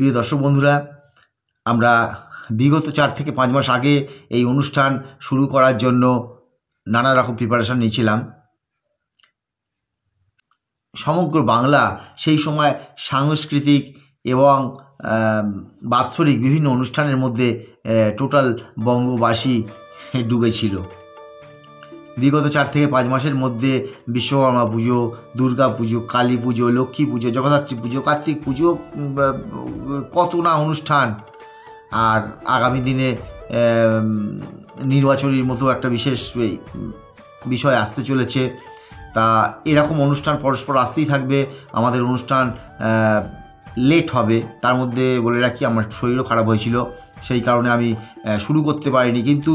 প্রিয় দর্শক বন্ধুরা, আমরা বিগত 4 থেকে 5 মাস আগে এই অনুষ্ঠান শুরু করার জন্য নানা রকম প্রিপারেশন নিয়েছিলাম। সমগ্র বাংলা সেই সময় সাংস্কৃতিক এবং বাৎসরিক বিভিন্ন অনুষ্ঠানের মধ্যে টোটাল বঙ্গবাসী ডুবেছিল। বিগত 4 থেকে 5 মাসের মধ্যে বিশ্বকর্মা পুজো, দুর্গা পুজো, কালী পুজো, লক্ষ্মী পুজো, জগদ্ধাত্রী পুজো, কার্তিক পুজো, কত না অনুষ্ঠান। আর আগামী দিনে নির্বাচনের মতো একটা বিশেষ বিষয় আসতে চলেছে। তা এরকম অনুষ্ঠান পরস্পর আসতেই থাকবে। আমাদের অনুষ্ঠান লেট হবে। তার মধ্যে বলে রাখি, আমার শরীরও খারাপ হয়েছিল, সেই কারণে আমি শুরু করতে পারিনি। কিন্তু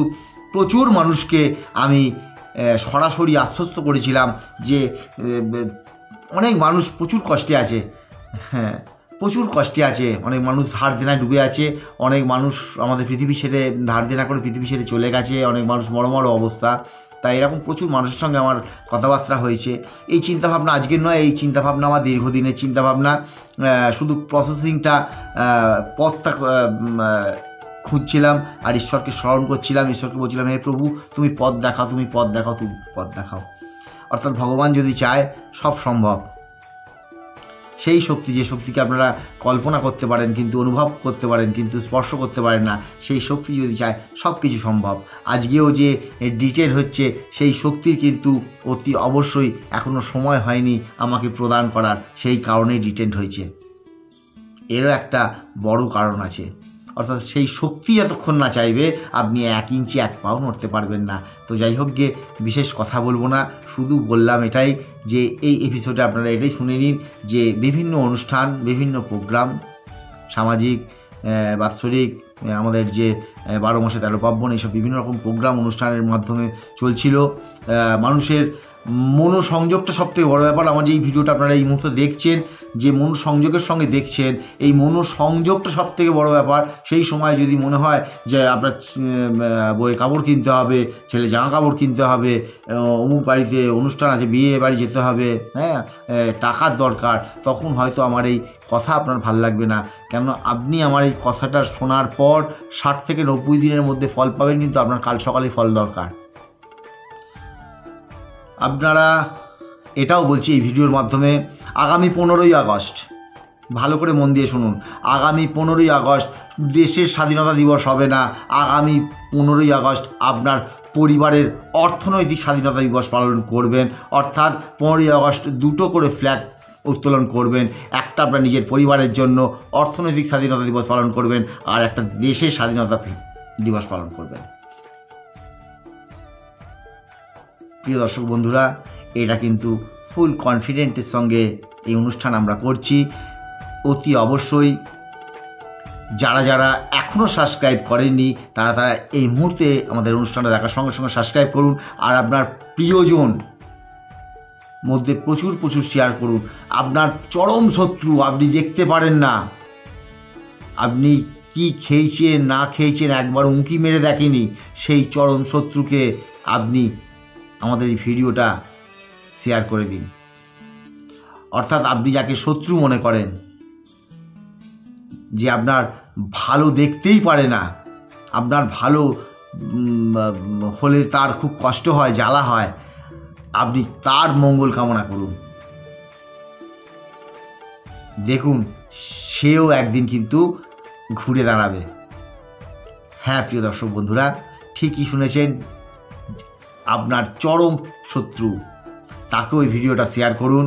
প্রচুর মানুষকে আমি সরাসরি আশ্বস্ত করেছিলাম যে অনেক মানুষ প্রচুর কষ্টে আছে, হ্যাঁ প্রচুর কষ্টে আছে। অনেক মানুষ ধার দেনায় ডুবে আছে, অনেক মানুষ আমাদের পৃথিবী ছেড়ে ধার দেনা করে পৃথিবী ছেড়ে চলে গেছে, অনেক মানুষ মরো অবস্থা। তাই এরকম প্রচুর মানুষের সঙ্গে আমার কথাবার্তা হয়েছে। এই চিন্তাভাবনা আজকের নয়, এই চিন্তাভাবনা আমার দীর্ঘদিনের চিন্তাভাবনা। শুধু প্রসেসিংটা পথটা খুঁজছিলাম আর ঈশ্বরকে স্মরণ করছিলাম। ঈশ্বরকে বলছিলাম, হে প্রভু তুমি পথ দেখাও, তুমি পথ দেখাও, তুমি পথ দেখাও। অর্থাৎ ভগবান যদি চায় সব সম্ভব। সেই শক্তি, যে শক্তিকে আপনারা কল্পনা করতে পারেন কিন্তু অনুভব করতে পারেন কিন্তু স্পর্শ করতে পারেন না, সেই শক্তি যদি চায় সব কিছু সম্ভব। আজকেও যে ডিটেন হচ্ছে, সেই শক্তির কিন্তু অতি অবশ্যই এখনও সময় হয়নি আমাকে প্রদান করার, সেই কারণেই ডিটেন্ট হয়েছে। এরও একটা বড় কারণ আছে। অর্থাৎ সেই শক্তি যতক্ষণ না চাইবে আপনি 1 ইঞ্চি 1 পাও নড়তে পারবেন না। তো যাই হোক গে, বিশেষ কথা বলবো না, শুধু বললাম এটাই যে এই এপিসোডে আপনারা এটাই শুনে নিন যে বিভিন্ন অনুষ্ঠান, বিভিন্ন প্রোগ্রাম, সামাজিক, বাৎসরিক, আমাদের যে 12 মাসে 13 পার্বণ, এইসব বিভিন্ন রকম প্রোগ্রাম অনুষ্ঠানের মাধ্যমে চলছিল। মানুষের মনোসংযোগটা সবথেকে বড় ব্যাপার। আমার যে এই ভিডিওটা আপনারা এই মুহূর্তে দেখছেন, যে মনোসংযোগের সঙ্গে দেখছেন, এই মনোসংযোগটা সবথেকে বড় ব্যাপার। সেই সময় যদি মনে হয় যে আপনার বইয়ের কাপড় কিনতে হবে, ছেলে জামা কাপড় কিনতে হবে, অমুক বাড়িতে অনুষ্ঠান আছে, বিয়ে বাড়ি যেতে হবে, হ্যাঁ টাকার দরকার, তখন হয়তো আমার এই কথা আপনার ভাল লাগবে না। কেন আপনি আমার এই কথাটা শোনার পর 60 থেকে 90 দিনের মধ্যে ফল পাবেন, কিন্তু আপনার কাল সকালে ফল দরকার। আপনারা এটাও বলছি এই ভিডিওর মাধ্যমে, আগামী 15ই আগস্ট ভালো করে মন দিয়ে শুনুন। আগামী 15ই আগস্ট দেশের স্বাধীনতা দিবস হবে না, আগামী 15ই আগস্ট আপনার পরিবারের অর্থনৈতিক স্বাধীনতা দিবস পালন করবেন। অর্থাৎ 15ই আগস্ট 2টো করে ফ্ল্যাগ উত্তোলন করবেন। একটা আপনার নিজের পরিবারের জন্য অর্থনৈতিক স্বাধীনতা দিবস পালন করবেন, আর একটা দেশের স্বাধীনতা দিবস পালন করবেন। প্রিয় দর্শক বন্ধুরা, এটা কিন্তু ফুল কনফিডেন্টের সঙ্গে এই অনুষ্ঠান আমরা করছি। অতি অবশ্যই যারা যারা এখনও সাবস্ক্রাইব করেননি তারা এই মুহূর্তে আমাদের অনুষ্ঠানটা দেখার সঙ্গে সঙ্গে সাবস্ক্রাইব করুন। আর আপনার প্রিয়জন মধ্যে প্রচুর শেয়ার করুন। আপনার চরম শত্রু, আপনি দেখতে পারেন না, আপনি কি খেয়েছেন না খেয়েছেন একবার উঁকি মেরে দেখেনি, সেই চরম শত্রুকে আপনি আমাদের এই ভিডিওটা শেয়ার করে দিন। অর্থাৎ আপনি যাকে শত্রু মনে করেন, যে আপনার ভালো দেখতেই পারে না, আপনার ভালো হলে তার খুব কষ্ট হয়, জ্বালা হয়, আপনি তার মঙ্গল কামনা করুন। দেখুন সেও একদিন কিন্তু ঘুরে দাঁড়াবে। হ্যাঁ প্রিয় দর্শক বন্ধুরা, ঠিকই শুনেছেন, আপনার চরম শত্রু তাকেও এই ভিডিওটা শেয়ার করুন,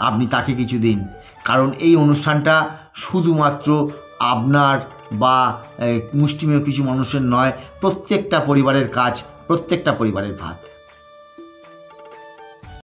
আপনি তাকে কিছু দিন। কারণ এই অনুষ্ঠানটা শুধুমাত্র আপনার বা মুষ্টিমেয় কিছু মানুষের নয়, প্রত্যেকটা পরিবারের কাজ, প্রত্যেকটা পরিবারের ভাত।